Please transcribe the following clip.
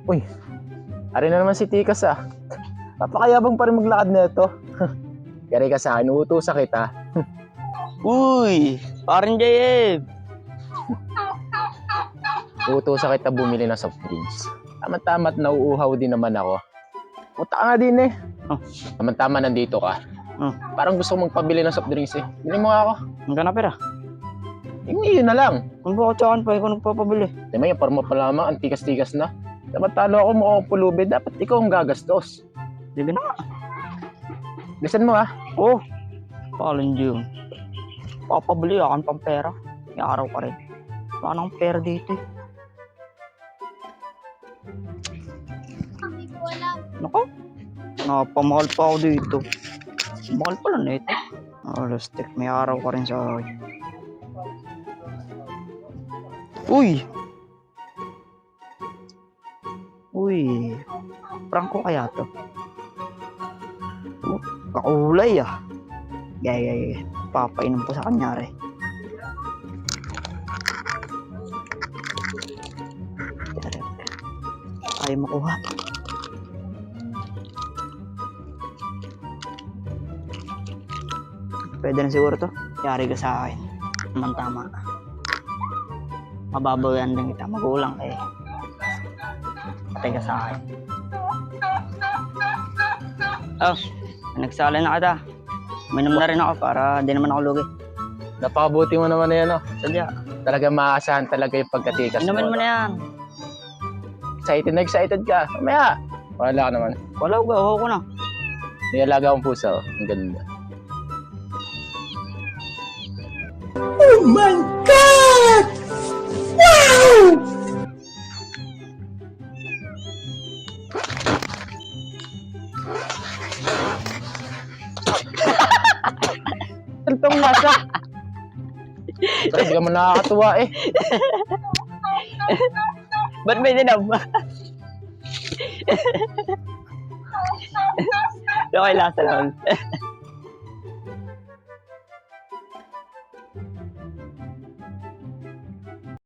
Uy, ari na naman si Tikas ah. Papakayabang pa rin maglakad na ito. Yari ka sa akin, uutusan kita. Uy, parang JF. Uutusan kita bumili ng soft drinks. Tama-tama't nauuhaw din naman ako. Puta ka nga din eh. Oh. Tama-tama nandito ka. Oh. Parang gusto ko magpabili ng soft drinks eh. Bili mo nga ako. Ang gana pera. Iyon na lang. Kung bakit saan pa ikaw nagpapabili? Di ba yung parma pa lamang, ang tikas-tikas na. Dapat talo ako mukhang pulubi, dapat ikaw ang gagastos. Sige na. Listen mo ah. Oh, parang yun. Papabili ako ng pampera. May araw ka rin. Wala nang pera dito eh. Hindi ko alam. Naku, napamahal pa ako dito. Mahal pala na ito. Lastik, may araw ka rin sa akin. Uy! Uy, prangko kaya to? Oh, kakulay ah. Gaya, papainom ko sa kanya rin. Ayaw makuha. Pwede na siguro to. Yari ka sa akin. Tama. Mababaw yan din kita. Magulang eh. Patay ka sa akin. Oh, nagsali na kita. Minom na rin ako para di naman ako lugi. Napakabuti mo naman na yan oh. Sadya. Talaga maaasahan talaga yung pagkatikas mo. Inumin mo na yan. Excited ka. Mamaya. Wala ka naman. Wala ba? Ako ko na. Niyalaga akong pusa oh. Ang ganda. Oh my God! Wow! Itong nasa. Pero di ka mo nakakatuwa eh. Ba't may dinam? Okay lang, salamat.